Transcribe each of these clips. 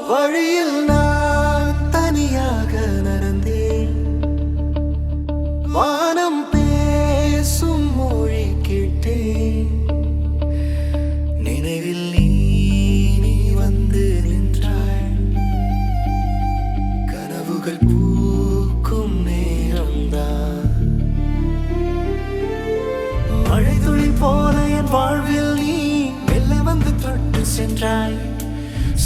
வழியில் நான் தனியாக நடந்தேன். வானம் பேசும் மொழி கேட்டேன். நினைவில் நீ வந்து நின்றாய். கனவுகள் பூக்கும் நேரம்தான். மழை துளி போல என் வாழ்வில் நீ மெல்ல வந்து தொட்டு சென்றாய்.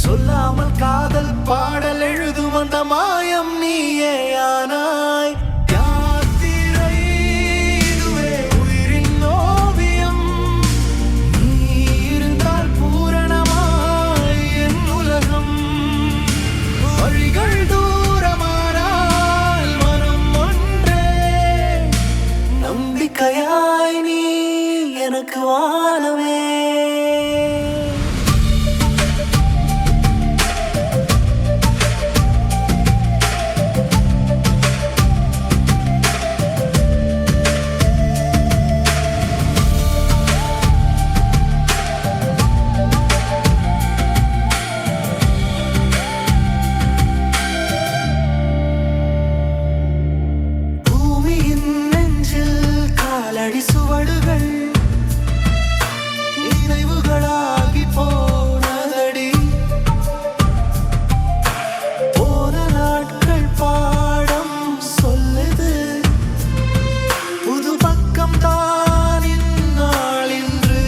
சொல்லாமல் காதல் பாடல் எழுதும் அந்த மாயம் நீயே ஆனாய். யாத்திரை இதுவே உயிரின் ஓவியம். நீ இருந்தால் பூரணமாய் என் உலகம். வழிகள் தூரமானால் மனம் ஒன்றே. நம்பிக்கையாய் நீ எனக்கு வாழவே. அடி சுவடுகள் நினைவுகளாகி போனதடி. போன நாட்கள் பாடம் சொல்லுது. புது பக்கம் தான் இந்நாள் இன்று.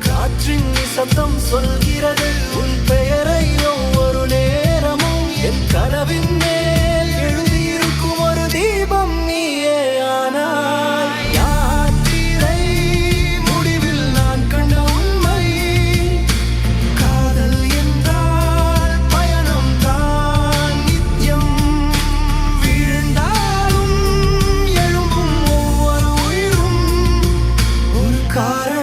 காற்றின் நிசப்தம் சொல்கிறது உன் பெயரை ஒவ்வொரு நேரமும். என் கனவின் மேல் எழுதியிருக்கும் ஒரு தீபம் நீயே. காரணம்